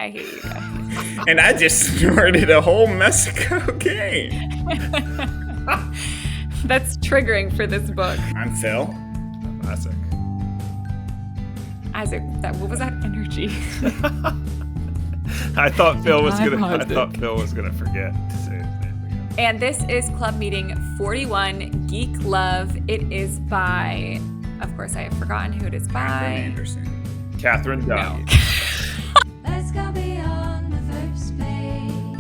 I hate you guys. And I just snorted a whole mess of cocaine. That's triggering for this book. I'm Phil. I'm Isaac. Isaac, what was that energy? I thought Phil was gonna forget to say his name again. And this is Club Meeting 41, Geek Love. It is by, of course, I have forgotten who it is by. Katherine Dunn. No. Let's go beyond the first page.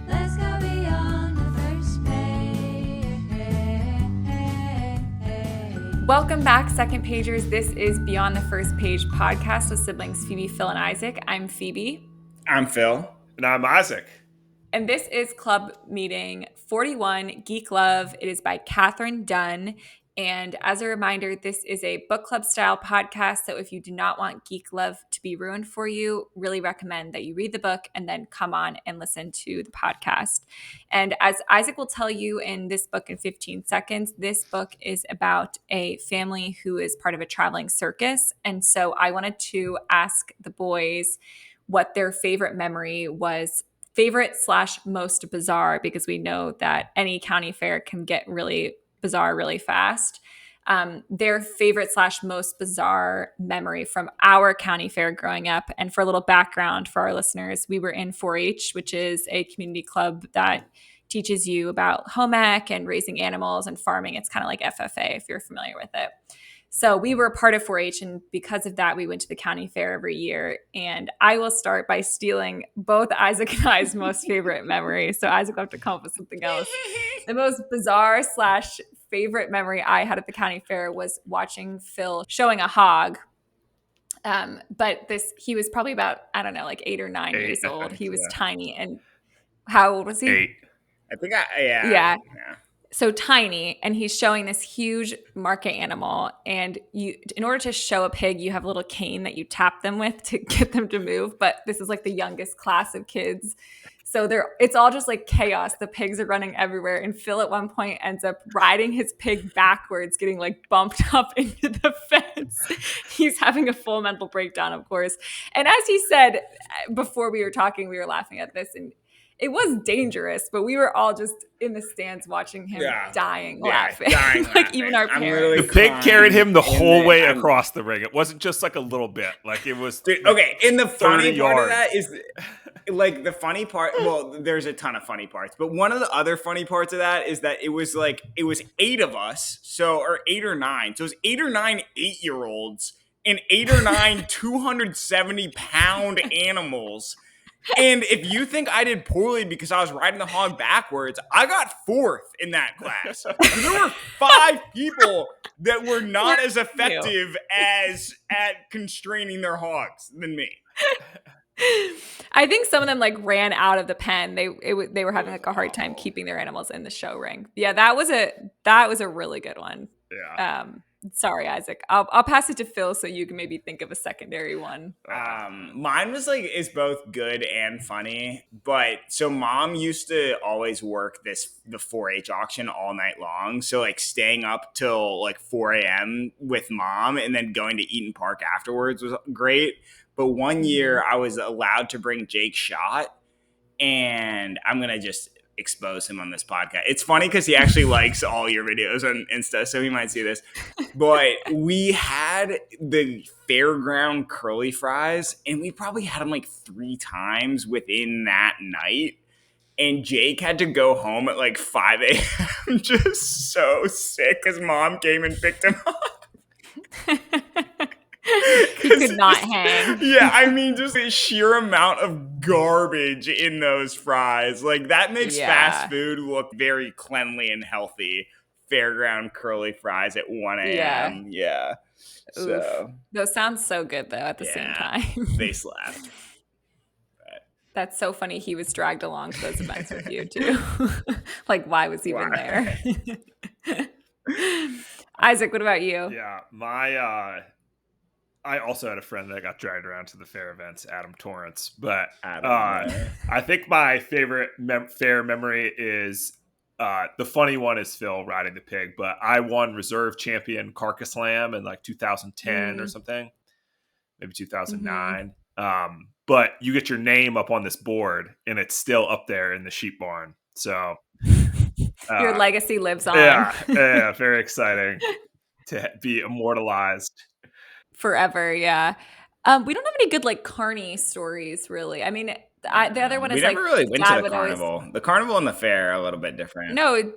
Let's go beyond the first page. Welcome back, second pagers. This is Beyond the First Page podcast with siblings Phoebe, Phil, and Isaac. I'm Phoebe. I'm Phil. And I'm Isaac. And this is Club Meeting 41, Geek Love. It is by Katherine Dunn. And as a reminder, this is a book club style podcast. So if you do not want Geek Love to be ruined for you, really recommend that you read the book and then come on and listen to the podcast. And as Isaac will tell you in this book in 15 seconds, this book is about a family who is part of a traveling circus. And so I wanted to ask the boys what their favorite memory was, favorite/most bizarre, because we know that any county fair can get really bizarre really fast. Their favorite/most bizarre memory from our county fair growing up. And for a little background for our listeners, we were in 4-H, which is a community club that teaches you about home ec and raising animals and farming. It's kind of like FFA if you're familiar with it. So we were a part of 4-H, and because of that, we went to the county fair every year. And I will start by stealing both Isaac and I's most favorite memory. So Isaac will have to come up with something else. The most bizarre/favorite memory I had at the county fair was watching Phil showing a hog. But he was probably about, I don't know, like 8 or 9 years old. He was tiny. And how old was he? 8. I think Yeah. So tiny, and he's showing this huge market animal, and in order to show a pig, you have a little cane that you tap them with to get them to move, but this is like the youngest class of kids, so it's all just like chaos. The pigs are running everywhere, and Phil at one point ends up riding his pig backwards, getting like bumped up into the fence. He's having a full mental breakdown, of course, and as he said before we were talking, we were laughing at this, and it was dangerous, but we were all just in the stands watching him dying laughing. Like even our parents. The pig carried him the whole way across the ring. It wasn't just like a little bit. Like it was. Okay, and the funny part yards. of that is, like the funny part. Well, there's a ton of funny parts, but one of the other funny parts of that is that it was 8 of us, or 8 or 9. So it was 8 or 9 8-year-olds and 8 or 9 270-pound animals. And if you think I did poorly because I was riding the hog backwards, I got 4th in that class. There were 5 people that were not as effective at constraining their hogs than me. I think some of them like ran out of the pen. They were having like a hard time keeping their animals in the show ring. Yeah, that was a really good one. Yeah. Sorry, Isaac. I'll pass it to Phil so you can maybe think of a secondary one. Mine was is both good and funny. But so mom used to always work the 4-H auction all night long. So staying up till 4 a.m. with mom and then going to Eaton Park afterwards was great. But one year I was allowed to bring Jake Schott, and I'm gonna just expose him on this podcast. It's funny because he actually likes all your videos on Insta, so he might see this. But we had the fairground curly fries, and we probably had them 3 times within that night. And Jake had to go home at 5 a.m. just so sick because mom came and picked him up. He could not hang. Yeah, I mean, just the sheer amount of garbage in those fries. That makes fast food look very cleanly and healthy. Fairground curly fries at 1 a.m. Yeah. So those sound so good though at the same time. They slapped. That's so funny. He was dragged along to those events with you too. Why was he even there? Isaac, what about you? Yeah, I also had a friend that got dragged around to the fair events, Adam Torrance. But I think my favorite fair memory is The funny one is Phil riding the pig, but I won reserve champion Carcass Lamb in like 2010 or something, maybe 2009. But you get your name up on this board, and it's still up there in the sheep barn. So Your legacy lives on. Yeah, very exciting to be immortalized forever. Yeah. We don't have any good like carny stories, really. I mean, the other one We is never like really went to Dad the would always carnival. The carnival and the fair are a little bit different. no.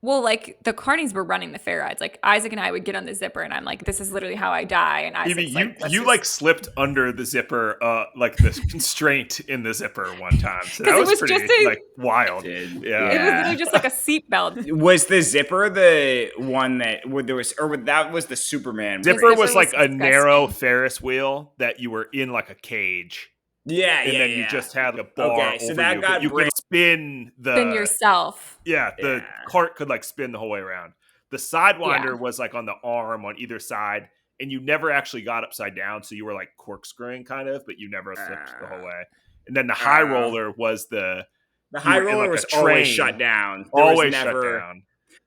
Well, like the carnies were running the fair rides. Like Isaac and I would get on the zipper, and I'm like, "This is literally how I die." And Evie, Isaac's like, you like slipped under the zipper, like the constraint in the zipper one time. So that 'Cause it was was pretty just like wild. Dude, Yeah. it was literally just like a seatbelt. Was the zipper the one that there was, or that was the Superman? Zipper zipper was was like a disgusting. narrow Ferris wheel that you were in like a cage. Yeah, And then you just had a bar Okay, so over that you, got but you could spin the Than yourself. Yeah, the Yeah. cart could like spin the whole way around. The Sidewinder was like on the arm on either side, and you never actually got upside down, so you were like corkscrewing kind of, but you never flipped the whole way. And then the High Roller was the you High were in, Roller like, was a always train. shut down. There was always never, shut down.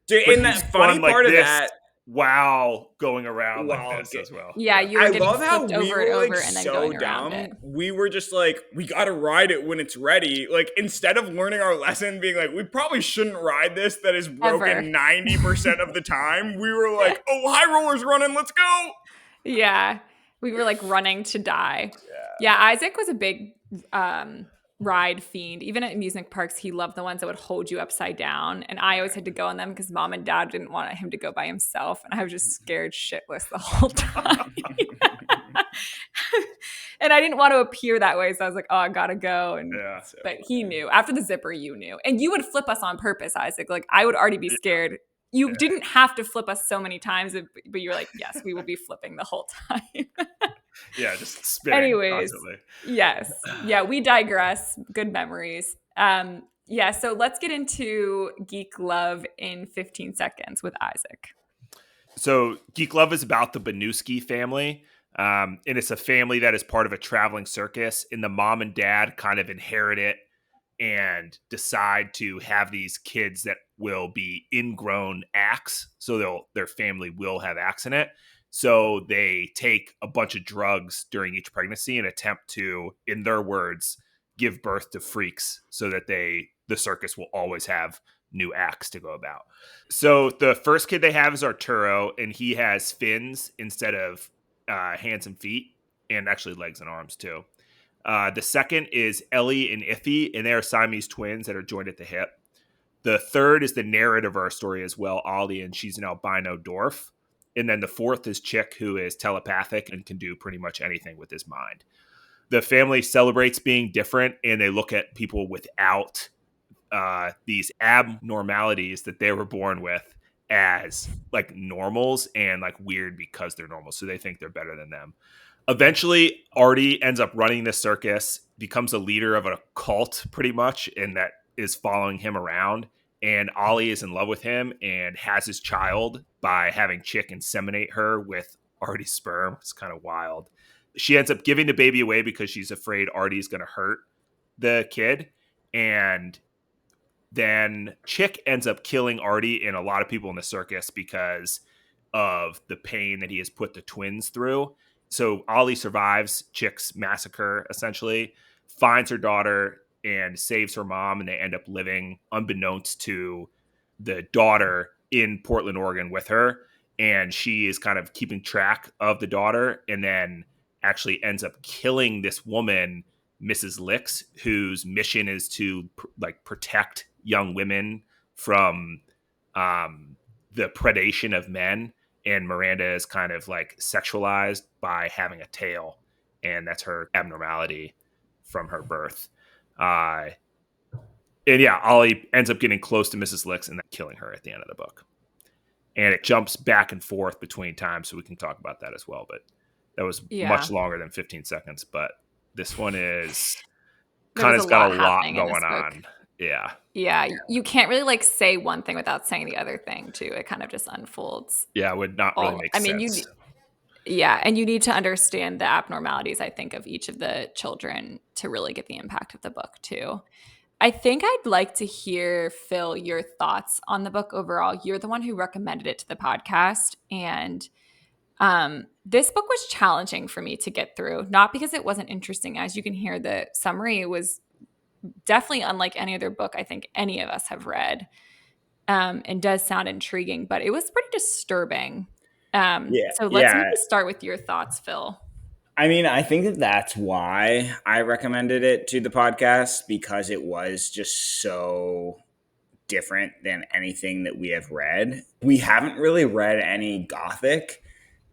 Dude, But and you that funny spun like part of this that. while going around Wow, like this okay. as well. Yeah, you were I getting love how flipped we over and were over like and then so going around dumb. it. We were just like, we gotta ride it when it's ready. Like instead of learning our lesson, being like, we probably shouldn't ride this that is broken Ever. 90% of the time. We were like, oh, High Roller's running, let's go. Yeah. We were like running to die. Yeah, Isaac was a big ride fiend. Even at amusement parks, he loved the ones that would hold you upside down. And I always had to go on them because Mom and Dad didn't want him to go by himself. And I was just scared shitless the whole time. And I didn't want to appear that way. So I was like, oh, I gotta go. And but he knew. After the zipper, you knew. And you would flip us on purpose, Isaac. Like I would already be scared. You didn't have to flip us so many times, but you were like, yes, we will be flipping the whole time. Yeah, just spinning Anyways, constantly. yes. Yeah, we digress. Good memories. Yeah, so let's get into Geek Love in 15 seconds with Isaac. So Geek Love is about the Banuski family. And it's a family that is part of a traveling circus, and the mom and dad kind of inherit it and decide to have these kids that will be ingrown acts. So their family will have acts in it. So they take a bunch of drugs during each pregnancy and attempt to, in their words, give birth to freaks so that the circus will always have new acts to go about. So the first kid they have is Arturo, and he has fins instead of hands and feet, and actually legs and arms too. The second is Ellie and Iffy, and they are Siamese twins that are joined at the hip. The third is the narrator of our story as well, Ollie, and she's an albino dwarf. And then the fourth is Chick, who is telepathic and can do pretty much anything with his mind. The family celebrates being different, and they look at people without these abnormalities that they were born with as like normals and like weird because they're normal. So they think they're better than them. Eventually, Artie ends up running the circus, becomes a leader of a cult pretty much, and that is following him around. And Ollie is in love with him and has his child by having Chick inseminate her with Artie's sperm. It's kind of wild. She ends up giving the baby away because she's afraid Artie's going to hurt the kid. And then Chick ends up killing Artie and a lot of people in the circus because of the pain that he has put the twins through. So Ollie survives Chick's massacre, essentially, finds her daughter and saves her mom, and they end up living, unbeknownst to the daughter, in Portland, Oregon with her. And she is kind of keeping track of the daughter, and then actually ends up killing this woman, Mrs. Licks, whose mission is to like protect young women from the predation of men. And Miranda is kind of like sexualized by having a tail, and that's her abnormality from her birth. And yeah, Ollie ends up getting close to Mrs. Licks and then killing her at the end of the book. And it jumps back and forth between times, so we can talk about that as well. But that was much longer than 15 seconds. But this one is kind of got a lot going on. Yeah. Yeah. You can't really like say one thing without saying the other thing too. It kind of just unfolds. Yeah, it would not really make sense. And you need to understand the abnormalities, I think, of each of the children to really get the impact of the book too. I think I'd like to hear, Phil, your thoughts on the book overall. You're the one who recommended it to the podcast. And this book was challenging for me to get through, not because it wasn't interesting. As you can hear, the summary was definitely unlike any other book I think any of us have read, and does sound intriguing, but it was pretty disturbing. Yeah, So let's maybe yeah. start with your thoughts, Phil. I mean, I think that that's why I recommended it to the podcast, because it was just so different than anything that we have read. We haven't really read any gothic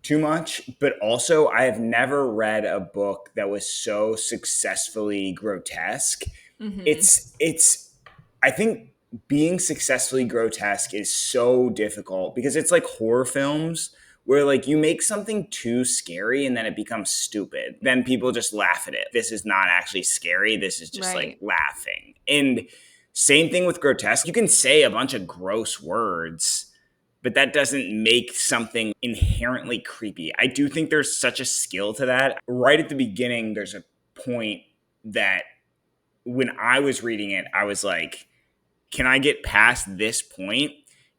too much, but also I have never read a book that was so successfully grotesque. Mm-hmm. It's I think being successfully grotesque is so difficult, because it's like horror films where like you make something too scary and then it becomes stupid. Then people just laugh at it. This is not actually scary. This is just like Right. laughing. And same thing with grotesque. You can say a bunch of gross words, but that doesn't make something inherently creepy. I do think there's such a skill to that. Right at the beginning, there's a point that when I was reading it, I was like, can I get past this point?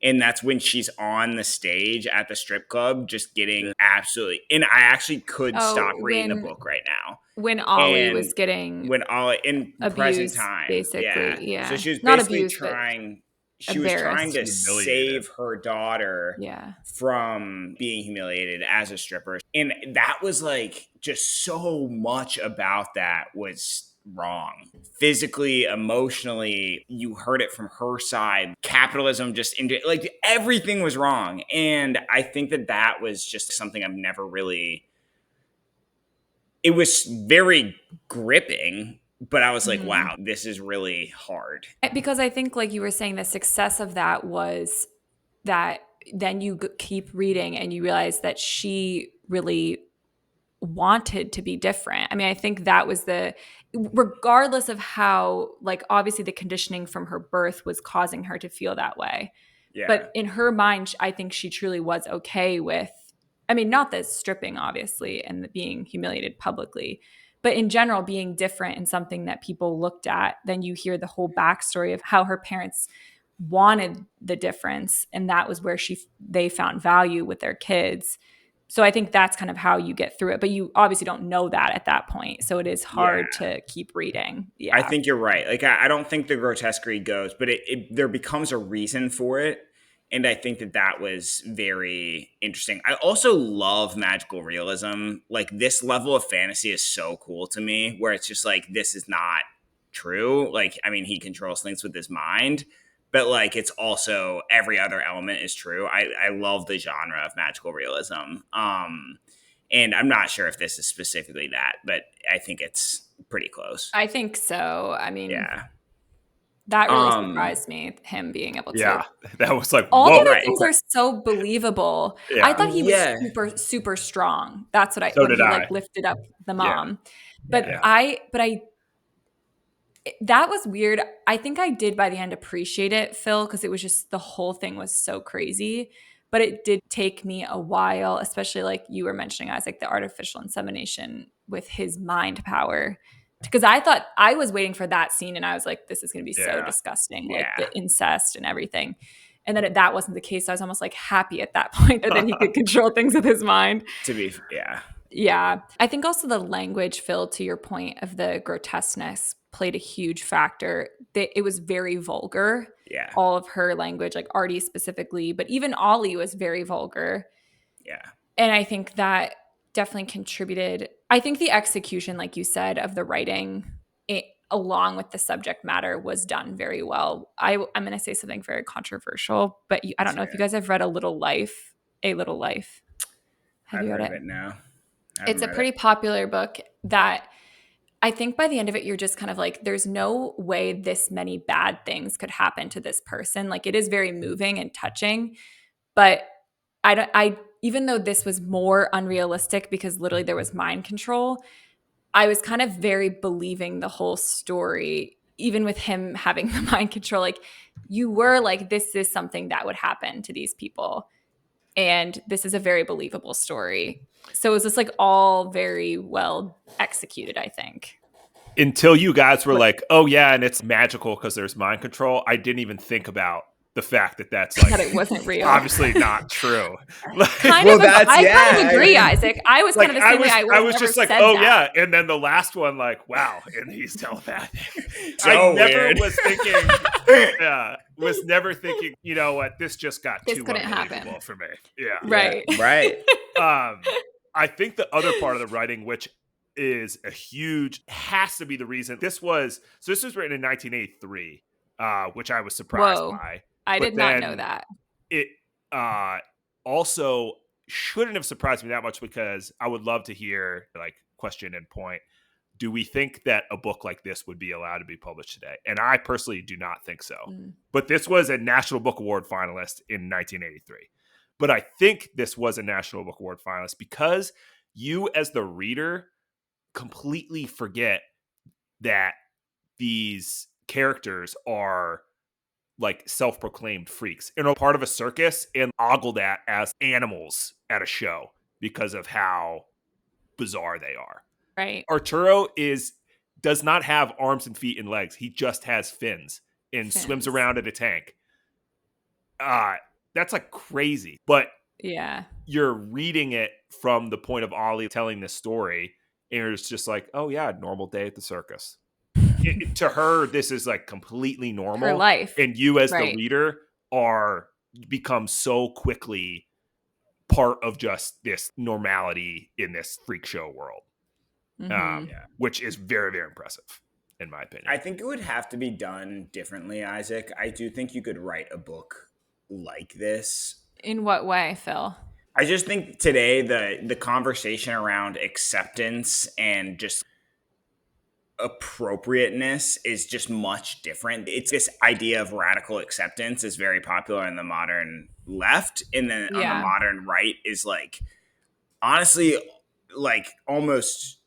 And that's when she's on the stage at the strip club, just getting absolutely. And I actually could stop Oh, reading the book right now. when Ollie was And getting when all in present abused, time, yeah. basically. So Yeah. she was Not basically abused, but trying. She was trying embarrassed. to Humiliated. save her daughter Yeah. from being humiliated as a stripper, and that was like just so much about that was wrong. Physically, emotionally, you heard it from her side. Capitalism just into like everything was wrong. And I think that that was just something I've never really, it was very gripping, but I was like, Mhm. wow, this is really hard. Because I think, like you were saying, the success of that was that then you keep reading and you realize that she really wanted to be different. I mean, I think that was regardless of how, like, obviously the conditioning from her birth was causing her to feel that way. Yeah. But in her mind, I think she truly was okay with, I mean, not the stripping, obviously, and the being humiliated publicly, but in general, being different and something that people looked at. Then you hear the whole backstory of how her parents wanted the difference. And that was where they found value with their kids. So I think that's kind of how you get through it. But you obviously don't know that at that point. So it is Yeah. hard to keep reading. I Yeah. think you're right. Like, I don't think the grotesquerie goes, but there becomes a reason for it. And I think that that was very interesting. I also love magical realism. Like, this level of fantasy is so cool to me, where it's just like, this is not true. Like, I mean, he controls things with his mind, but like, it's also every other element is true. I love the genre of magical realism. And I'm not sure if this is specifically that, but I think it's pretty close. I think so. I mean, Yeah. that really Um. surprised me, him being able to. Yeah, that was like, All the whoa. other Right. things Okay. are so believable. I Yeah. thought he was Yeah. super, super strong. That's what So when did he like I. lifted up the Yeah. mom. But Yeah. that was weird. I think I did by the end appreciate it, Phil, because it was just the whole thing was so crazy. But it did take me a while, especially like you were mentioning, I was like the artificial insemination with his mind power. Because I thought I was waiting for that scene and I was like, this is going to be so Yeah. disgusting, like Yeah. the incest and everything. And then that wasn't the case. So I was almost like happy at that point that then he could control things with his mind. Yeah. Yeah. I think also the language, Phil, to your point of the grotesqueness, played a huge factor. It was very vulgar, Yeah. all of her language, like Artie specifically, but even Ollie was very vulgar. Yeah. And I think that definitely contributed. I think the execution, like you said, of the writing, along with the subject matter, was done very well. I'm going to say something very controversial, but I don't know if you Fair. guys have read A Little Life. A Little Life. Have I've you read heard of it? it now. I It's haven't a read it. pretty popular book that I think by the end of it, you're just kind of like, there's no way this many bad things could happen to this person. Like, it is very moving and touching, but even though this was more unrealistic because literally there was mind control, I was kind of very believing the whole story, even with him having the mind control. Like, you were like, this is something that would happen to these people. And this is a very believable story. So it was just like all very well executed, I think. Until you guys were like, oh yeah, and it's magical because there's mind control, I didn't even think about the fact that that's like that it wasn't real. obviously not true. Like, Kind Well, of. that's- I kind yeah, of agree, I mean- Isaac. I was kind of the same way. I was never just like, said oh that. yeah, and then the last one, like, wow, and he's telepathic. So I never weird. was thinking, was never thinking, you know what, this just got This too couldn't unbelievable happen. for me. Yeah, Right. Yeah, right. I think the other part of the writing, which is a huge, has to be the reason this was written in 1983, which I was surprised Whoa. by. I But did not know then that. It also shouldn't have surprised me that much, because I would love to hear, like, question and point. Do we think that a book like this would be allowed to be published today? And I personally do not think so. But this was a National Book Award finalist in 1983. But I think this was a National Book Award finalist because you, as the reader, completely forget that these characters are like self-proclaimed freaks and are part of a circus and ogled at as animals at a show because of how bizarre they are. Right. Arturo does not have arms and feet and legs. He just has fins and swims around in a tank. That's like crazy. But yeah, you're reading it from the point of Ollie telling this story, and it's just like, oh yeah, normal day at the circus. To her, this is like completely normal. Her life. And you as Right. the reader become so quickly part of just this normality in this freak show world. Which is very, very impressive, in my opinion. I think it would have to be done differently, Isaac. I do think you could write a book like this. In what way, Phil? I just think today the conversation around acceptance and just appropriateness is just much different. It's this idea of radical acceptance is very popular in the modern left, and then on the modern right is like, honestly, like almost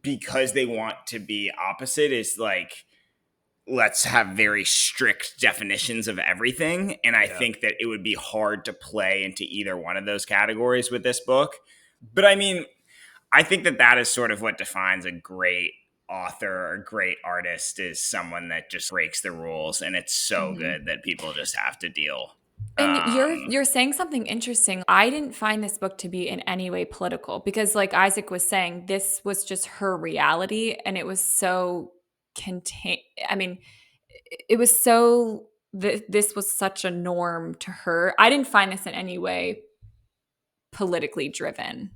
because they want to be opposite, is like, let's have very strict definitions of everything. And I think that it would be hard to play into either one of those categories with this book. But I mean, I think that is sort of what defines a great author or a great artist, is someone that just breaks the rules, and it's so good that people just have to deal. And you're saying something interesting. I didn't find this book to be in any way political, because like Isaac was saying, this was just her reality, and it was so contained. I mean, it was so this was such a norm to her. I didn't find this in any way politically driven.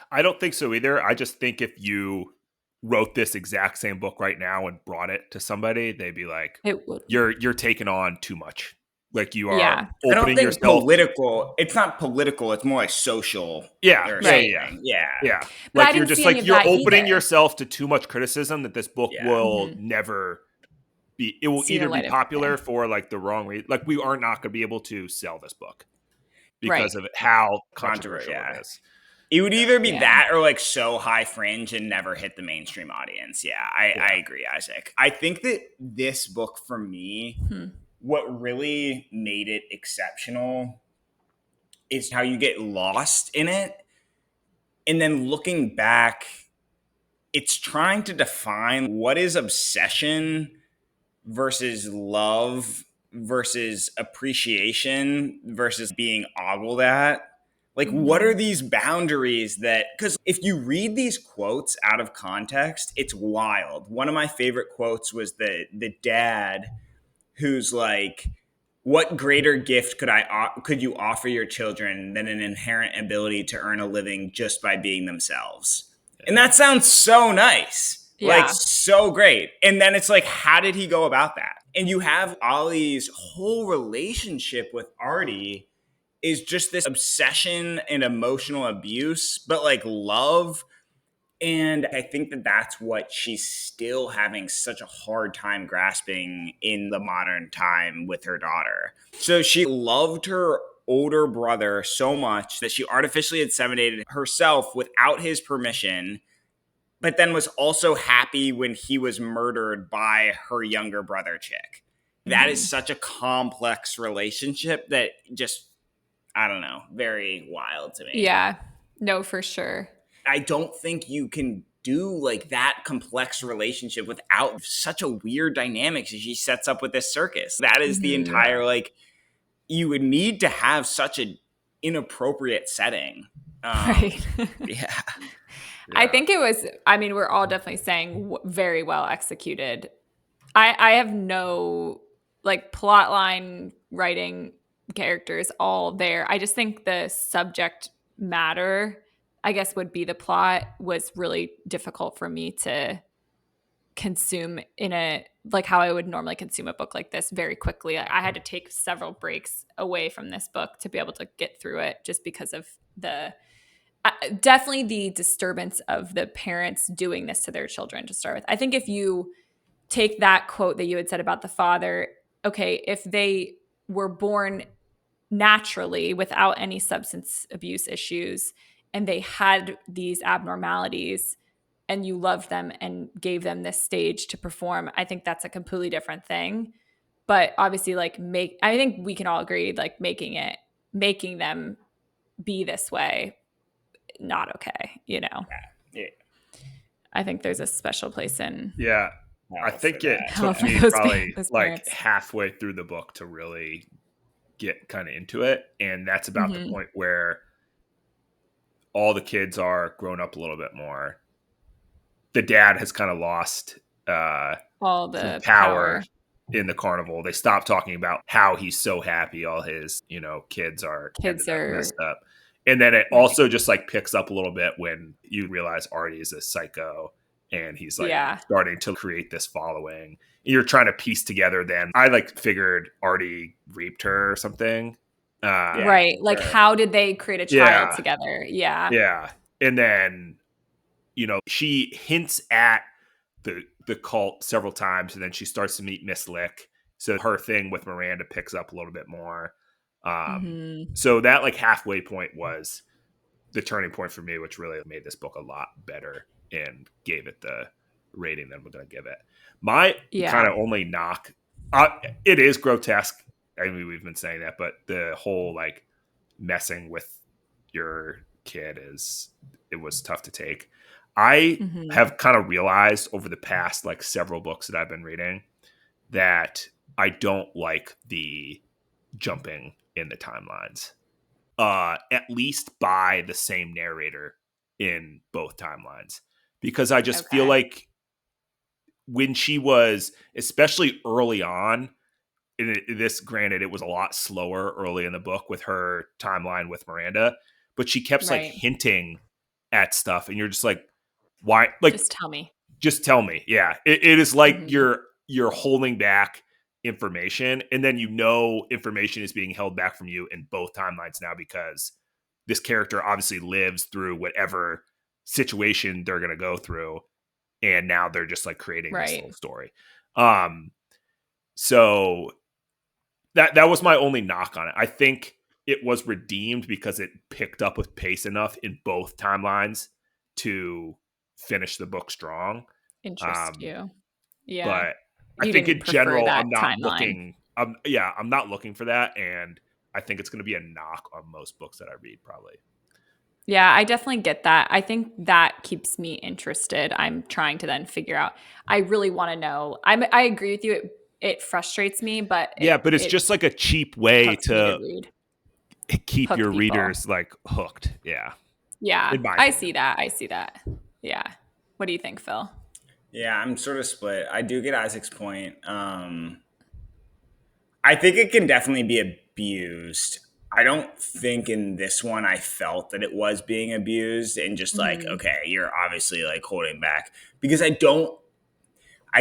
I don't think so either. I just think if you wrote this exact same book right now and brought it to somebody, they'd be like, it would. You're taking on too much. Like you are I don't opening think yourself. political. It's not political. It's more like social. Yeah. or Right. something. Yeah. But I Like you're didn't just see like, any of you're that opening either. yourself to too much criticism that this book will Mm-hmm. never be. It will See the either light be of popular day. for like the wrong reason. Like we are not going to be able to sell this book because of how controversial it is. It would either be that or like so high fringe and never hit the mainstream audience. I agree, Isaac. I think that this book for me, what really made it exceptional is how you get lost in it. And then looking back, it's trying to define what is obsession versus love versus appreciation versus being ogled at. Like, what are these boundaries that, because if you read these quotes out of context, it's wild. One of my favorite quotes was the dad who's like, what greater gift could you offer your children than an inherent ability to earn a living just by being themselves? And that sounds so nice. Like, so great. And then it's like, how did he go about that? And you have Ollie's whole relationship with Artie is just this obsession and emotional abuse, but like love. And I think that that's what she's still having such a hard time grasping in the modern time with her daughter. So she loved her older brother so much that she artificially inseminated herself without his permission, but then was also happy when he was murdered by her younger brother chick. That is such a complex relationship that just, I don't know, very wild to me. Yeah, no, for sure. I don't think you can do like that complex relationship without such a weird dynamic as she sets up with this circus. That is the entire, like, you would need to have such an inappropriate setting. Right. Yeah. I think it was, I mean, we're all definitely saying very well executed. I have no like plot line writing characters all there. I just think the subject matter, I guess would be the plot, was really difficult for me to consume in a like how I would normally consume a book like this very quickly. I had to take several breaks away from this book to be able to get through it just because of the definitely the disturbance of the parents doing this to their children to start with. I think if you take that quote that you had said about the father, okay, if they were born naturally without any substance abuse issues and they had these abnormalities and you loved them and gave them this stage to perform, I think that's a completely different thing. But obviously, like, I think we can all agree, like, making them be this way, not okay, you know? Yeah. I think there's a special place in Yeah. I Hell think for it that. hell took for me those probably those like parents. halfway through the book to really get kind of into it. And that's about the point where all the kids are grown up a little bit more. The dad has kind of lost All some the power power. in the carnival. They stopped talking about how he's so happy all his, kids are Kids ended up are messed up. And then it right. also just like picks up a little bit when you realize Artie is a psycho and he's like starting to create this following. You're trying to piece together then. I like figured Artie raped her or something. Right. Like, sure. how did they create a child Yeah. together? Yeah. Yeah. And then, she hints at the cult several times, and then she starts to meet Miss Lick. So her thing with Miranda picks up a little bit more. So that like halfway point was the turning point for me, which really made this book a lot better and gave it the rating that we're going to give it. My kind of only knock, it is grotesque. I mean, we've been saying that, but the whole like messing with your kid it was tough to take. I have kind of realized over the past like several books that I've been reading that I don't like the jumping in the timelines. At least by the same narrator in both timelines. Because I just feel like when she was, especially early on, granted, it was a lot slower early in the book with her timeline with Miranda, but she kept like hinting at stuff, and you're just like, why? Like, just tell me. Just tell me. Yeah, it is like you're holding back information, and then information is being held back from you in both timelines now because this character obviously lives through whatever situation they're going to go through, and now they're just like creating this little story. So that was my only knock on it. I think it was redeemed because it picked up with pace enough in both timelines to finish the book strong. Interest you. Yeah. But You I think in general, I'm not timeline. I'm not looking for that. And I think it's going to be a knock on most books that I read, probably. Yeah, I definitely get that. I think that keeps me interested. I'm trying to then figure out. I really want to know. I agree with you. It frustrates me, but but it's just like a cheap way to keep hook your people. readers like hooked. Yeah. Yeah, I see that. Yeah. What do you think, Phil? Yeah, I'm sort of split. I do get Isaac's point. I think it can definitely be abused. I don't think in this one I felt that it was being abused and just like, okay, you're obviously like holding back because I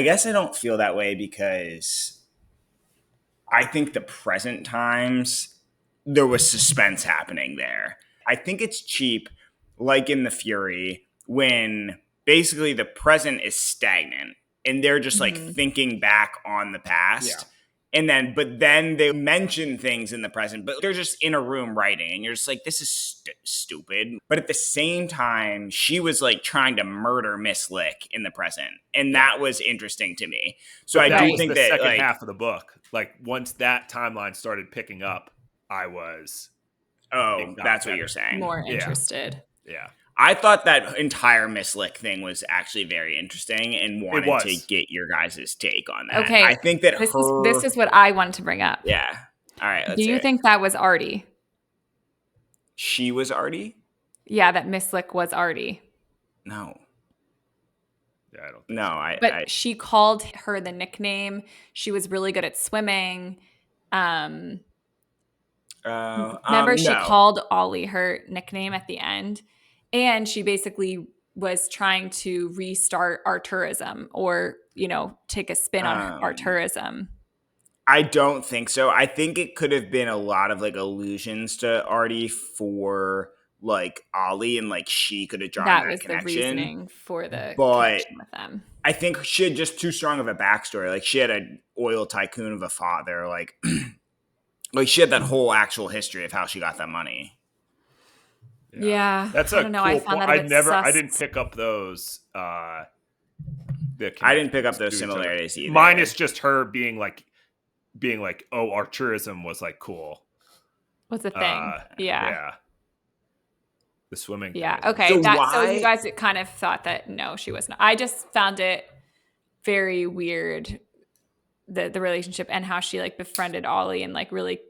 guess I don't feel that way because I think the present times there was suspense happening there. I think it's cheap, like in The Fury, when basically the present is stagnant and they're just like thinking back on the past. Yeah. But then they mention things in the present, but they're just in a room writing, and you're just like, this is stupid. But at the same time, she was like trying to murder Miss Lick in the present, and that was interesting to me. So I do think the that second like, half of the book, like once that timeline started picking up, I was. Oh, that's what you're saying. More interested. Yeah. I thought that entire Miss Lick thing was actually very interesting and It wanted to was. get your guys' take on that. I Okay, think that this is what I wanted to bring up. yeah. All right, Do let's hear you it. think that was Artie? She was Artie? Yeah, that Miss Lick was Artie. No. Yeah, I don't think No, so. But she called her the nickname. She was really good at swimming. Remember, she no. called Ollie her nickname at the end, and she basically was trying to restart our tourism, or take a spin on our Um, tourism. I don't think so. I think it could have been a lot of like allusions to Artie for like Ollie, and like she could have drawn That that was the connection. reasoning for the But connection with them. I think she had just too strong of a backstory. Like she had an oil tycoon of a father. Like like she had that whole actual history of how she got that money. Yeah, That's I a don't know. I cool found point. that a bit I sus. didn't pick up those. The I didn't pick up connections those to each other. similarities either. Mine is just her being like, oh, our tourism was like cool. What's a thing? Yeah. The swimming. Yeah. Thing Okay. So So you why? guys kind of thought that no, she was not. I just found it very weird, the relationship, and how she like befriended Ollie and like really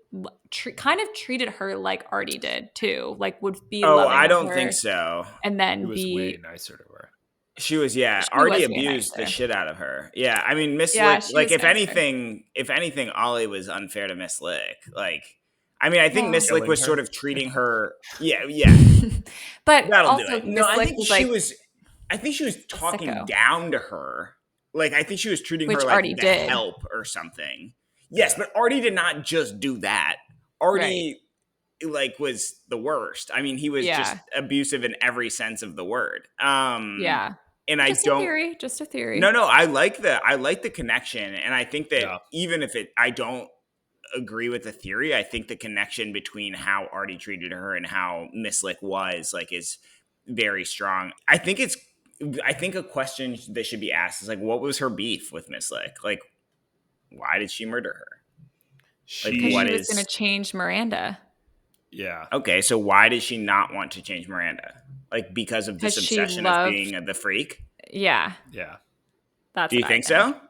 kind of treated her like Artie did too. Like would be Oh, loving I of don't think her so. and It then was way nicer to her. She was, yeah. she Artie was way abused the nicer. shit out of her. Yeah, I mean, Miss Yeah, Lick. she Like, was nicer. if anything, Ollie was unfair to Miss Lick. Like, I mean, I think Well, Miss Lick Killing was sort her. of treating her. Yeah, yeah, but that'll do also it. No, Miss I Lick think was she like was. I think she was a talking sicko, down to her. Like, I think she was treating her which like Artie the did. help or something. Yes, Yeah. but Artie did not just do that. Right. Artie like was the worst. I mean, he was just Yeah. abusive in every sense of the word. Yeah. And I Just a don't. theory. Just a theory. No, I like the connection, and I think that Yeah. even if I don't agree with the theory, I think the connection between how Artie treated her and how Miss Lick was like is very strong. I think a question that should be asked is like, what was her beef with Miss Lick? Like, why did she murder her? Like, Because what she She. was going is to change Miranda. Yeah. okay? So why did she not want to change Miranda? Like because of Because this she obsession of being loved. the freak? Yeah. Yeah. That's Do you what I think think. so?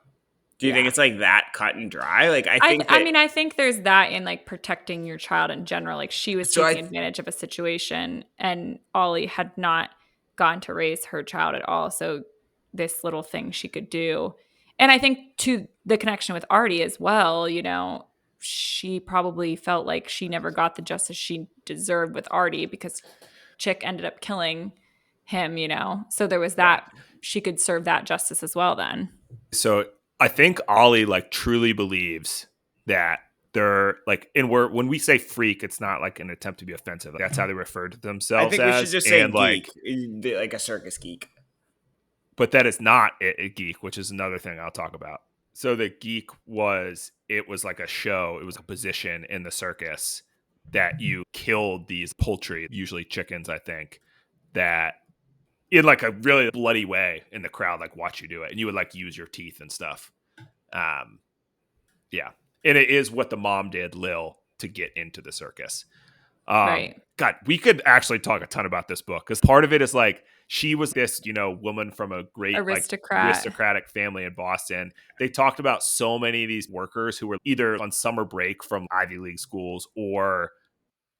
Do you think Yeah. it's like that cut and dry? Like I I think I that. mean, I think there's that in like protecting your child in general. Like she was So taking advantage of a situation and Ollie had not gone to raise her child at all. So this little thing she could do. And I think to the connection with Artie as well, she probably felt like she never got the justice she deserved with Artie because Chick ended up killing him. So there was Yeah. that she could serve that justice as well then. So I think Ollie like truly believes that they're like, and when we say freak, it's not like an attempt to be offensive. That's how they refer to I themselves think we should as, just say and geek, like, like a circus geek. but that is not a geek, which is another thing I'll talk about. So the geek it was like a show. It was a position in the circus that you killed these poultry, usually chickens, I think, that in like a really bloody way in the crowd, like watch you do it. And you would like use your teeth and stuff. Um, yeah. And it is what the mom did, Lil, to get into the circus. Right. God, we could actually talk a ton about this book because part of it is like she was this, woman from a great like Aristocrat. aristocratic family in Boston. They talked about so many of these workers who were either on summer break from Ivy League schools or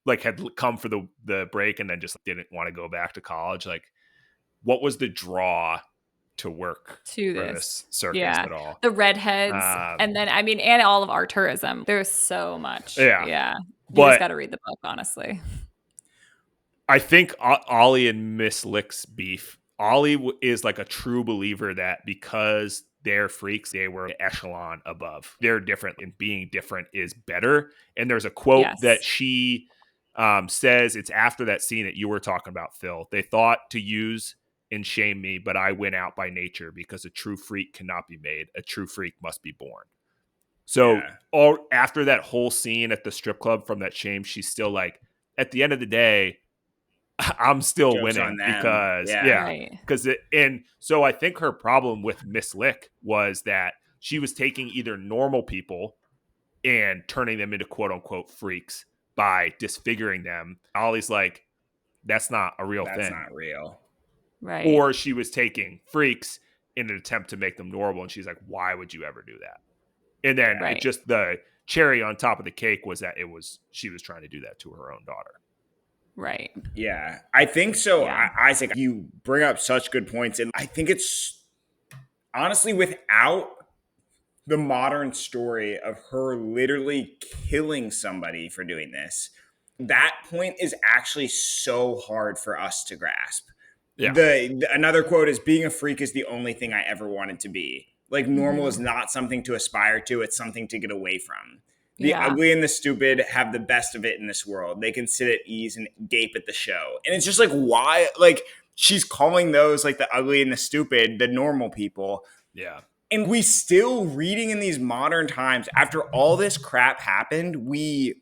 like had come for the break and then just didn't want to go back to college. Like, what was the draw to work To for this. this circus Yeah. at all? The redheads. And then, I mean, and all of our tourism. There's so much. Yeah. Yeah. You just But got to read the book, honestly. I think Ollie and Miss Lick's beef. Ollie is like a true believer that because they're freaks, they were echelon above. They're different, and being different is better. And there's a quote that Yes. she says. It's after that scene that you were talking about, Phil. They thought to use and shame me, but I went out by nature because a true freak cannot be made. A true freak must be born. So Yeah. all after that whole scene at the strip club from that shame, she's still like, at the end of the day, I'm still Jokes on winning them. because Yeah. Right. and so I think her problem with Miss Lick was that she was taking either normal people and turning them into quote unquote freaks by disfiguring them. Ollie's like, That's not a real That's thing. not real. Right. Or she was taking freaks in an attempt to make them normal. And she's like, why would you ever do that? And then it Right. just the cherry on top of the cake was that she was trying to do that to her own daughter. Right. Yeah, I think so. Yeah. Isaac, you bring up such good points. And I think it's honestly without the modern story of her literally killing somebody for doing this, that point is actually so hard for us to grasp. Yeah. Another quote is, being a freak is the only thing I ever wanted to be. Like, normal is not something to aspire to, it's something to get away from. The ugly and the stupid have the best of it in this world. They can sit at ease and gape at the show. And it's just like, why? Like, she's calling those, like, the ugly and the stupid, the normal people. Yeah. And we still, reading in these modern times, after all this crap happened, we,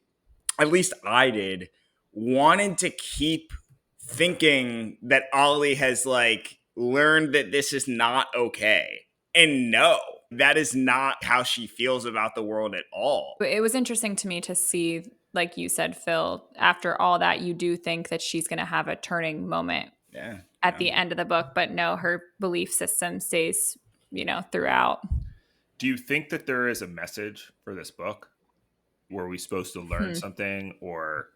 at least I did, wanted to keep thinking that Ollie has, like, learned that this is not okay. And no, that is not how she feels about the world at all. It was interesting to me to see, like you said, Phil, after all that, you do think that she's going to have a turning moment at the end of the book. But no, her belief system stays, throughout. Do you think that there is a message for this book? Were we supposed to learn something or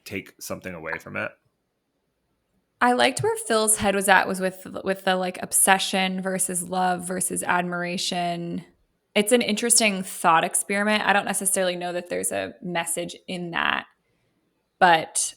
take something away from it? I liked where Phil's head was at, was with the like obsession versus love versus admiration. It's an interesting thought experiment. I don't necessarily know that there's a message in that, but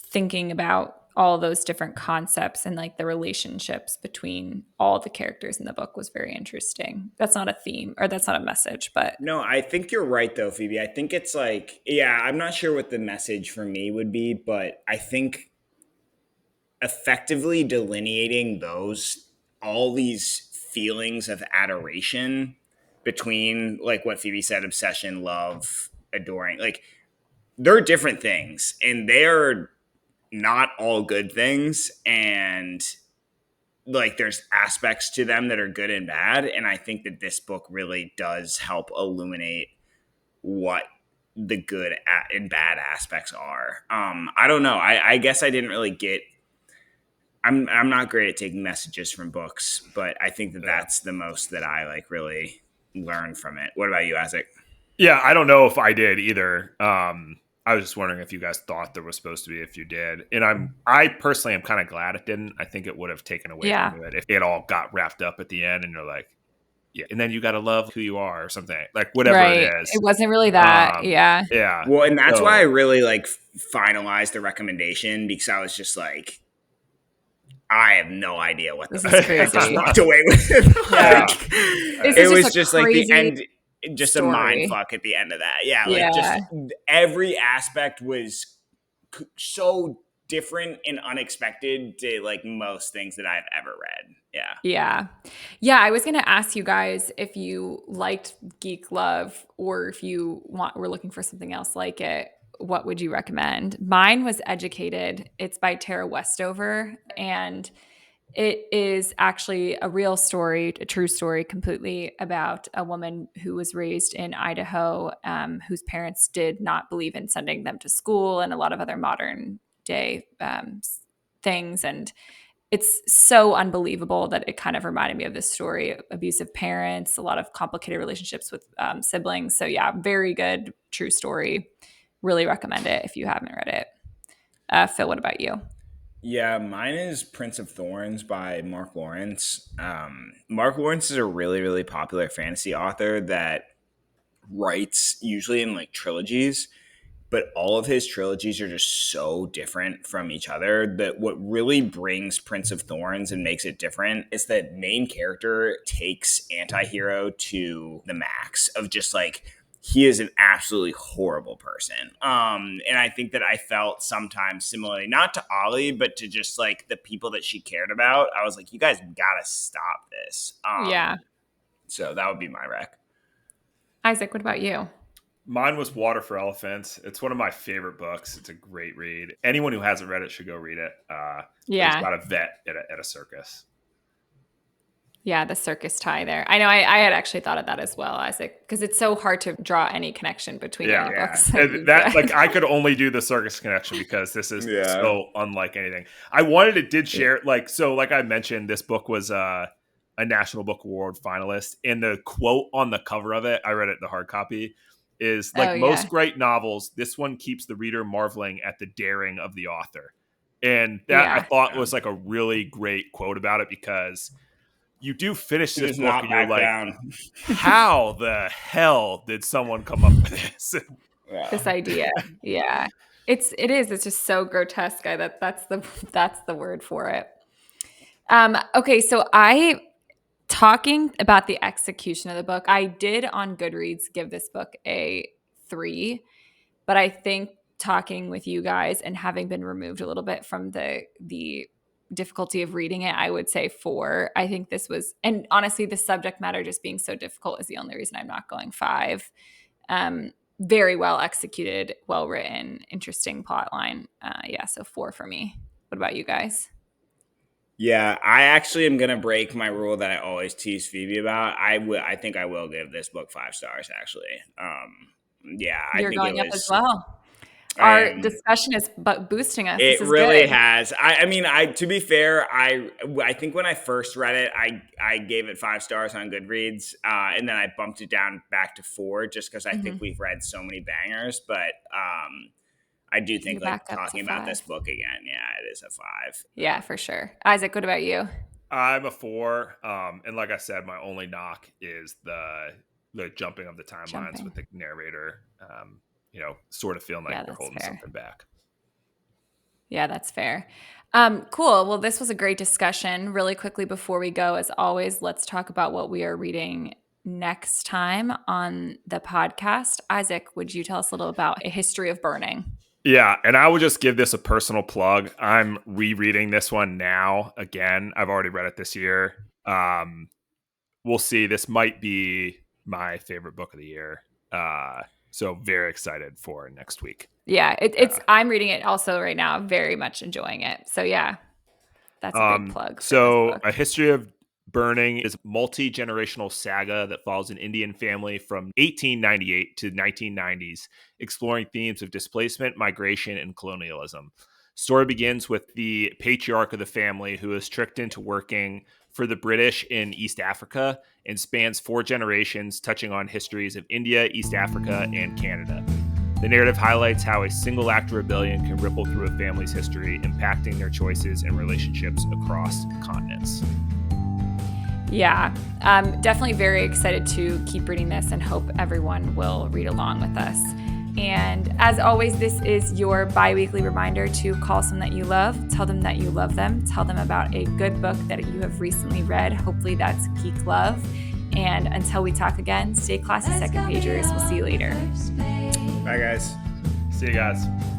thinking about all those different concepts and like the relationships between all the characters in the book was very interesting. That's not a theme, or that's not a message, but No, I think you're right though, Phoebe. I think it's like, yeah, I'm not sure what the message for me would be, but I think effectively delineating all these feelings of adoration between, like what Phoebe said, obsession, love, adoring, like, they're different things and they're not all good things. And like, there's aspects to them that are good and bad. And I think that this book really does help illuminate what the good and bad aspects are. I don't know. I guess I didn't really get, I'm not great at taking messages from books, but I think that that's the most that I like really learned from it. What about you, Isaac? Yeah, I don't know if I did either. I was just wondering if you guys thought there was supposed to be, if you did. And I personally am kind of glad it didn't. I think it would have taken away from it if it all got wrapped up at the end and you're like, yeah, and then you got to love who you are or something, like whatever it is. It wasn't really that. Yeah. Well, and that's why I really like finalized the recommendation, because I was just like, I have no idea what this is crazy. I just walked away with it. It was just like the end, just story. A mind fuck at the end of that. Yeah, like just every aspect was so different and unexpected to like most things that I've ever read. Yeah. I was gonna ask you guys if you liked Geek Love, or if you were looking for something else like it. What would you recommend? Mine was Educated. It's by Tara Westover, and it is actually a real story, a true story completely, about a woman who was raised in Idaho, whose parents did not believe in sending them to school and a lot of other modern day things. And it's so unbelievable that it kind of reminded me of this story. Abusive parents, a lot of complicated relationships with siblings. So yeah, very good, true story. Really recommend it if you haven't read it. Phil, what about you? Yeah, mine is Prince of Thorns by Mark Lawrence. Mark Lawrence is a really, really popular fantasy author that writes usually in like trilogies, but all of his trilogies are just so different from each other that what really brings Prince of Thorns and makes it different is that main character takes anti-hero to the max of just like, he is an absolutely horrible person. And I think that I felt sometimes similarly, not to Ollie, but to just like the people that she cared about. I was like, you guys gotta stop this. So that would be my rec. Isaac, what about you? Mine was Water for Elephants. It's one of my favorite books. It's a great read. Anyone who hasn't read it should go read it. It's about a vet at a circus. Yeah, the circus tie there. I know I had actually thought of that as well, Isaac, because it's so hard to draw any connection between Yeah. any Yeah. books that And you've that read. like I could only do the circus connection because this is Yeah. so unlike anything. I wanted it did share like I mentioned, this book was a National Book Award finalist, and the quote on the cover of it, I read it in the hard copy, is like Oh, most yeah. great novels, this one keeps the reader marveling at the daring of the author. And that I Yeah. thought was like a really great quote about it, because you do finish He this does book not and you're back like, down. how the hell did someone come up with this? This Yeah. idea. Yeah. It's just so grotesque. That's the word for it. Okay, so talking about the execution of the book, I did on Goodreads give this book a 3, but I think talking with you guys and having been removed a little bit from the difficulty of reading it, I would say 4. I think this was, and honestly, the subject matter just being so difficult is the only reason I'm not going 5. Very well executed, well written, interesting plot line. Yeah, so 4 for me. What about you guys? Yeah, I actually am gonna break my rule that I always tease Phoebe about. I think I will give this book 5 stars. Actually, yeah, I You're think it going up as was. well. I Our am. discussion is boosting us. This It is really good. has. I mean, to be fair, I think when I first read it, I gave it 5 stars on Goodreads, and then I bumped it down back to 4 just because I think we've read so many bangers. But I do think You're like back up to talking about 5. this book again, yeah, it is a 5. Yeah, for sure. Isaac, what about you? I'm a 4. And like I said, my only knock is the jumping of the timelines Jumping. with the narrator, sort of feeling like Yeah, they're that's holding fair. something back. Yeah, that's fair. Cool. Well, this was a great discussion. Really quickly before we go, as always, let's talk about what we are reading next time on the podcast. Isaac, would you tell us a little about A History of Burning? Yeah, and I will just give this a personal plug. I'm rereading this one now again. I've already read it this year. We'll see. This might be my favorite book of the year. So very excited for next week. Yeah, it's I'm reading it also right now. Very much enjoying it. So yeah, that's a big plug for this So book. A History of Burning is a multi-generational saga that follows an Indian family from 1898 to 1990s, exploring themes of displacement, migration, and colonialism. Story begins with the patriarch of the family, who is tricked into working for the British in East Africa, and spans 4 generations, touching on histories of India, East Africa, and Canada. The narrative highlights how a single act of rebellion can ripple through a family's history, impacting their choices and relationships across continents. Yeah, definitely very excited to keep reading this and hope everyone will read along with us. And as always, this is your bi-weekly reminder to call someone that you love, tell them that you love them, tell them about a good book that you have recently read. Hopefully that's Geek Love. And until we talk again, stay classy, second pagers. We'll see you later. Bye, guys. See you guys.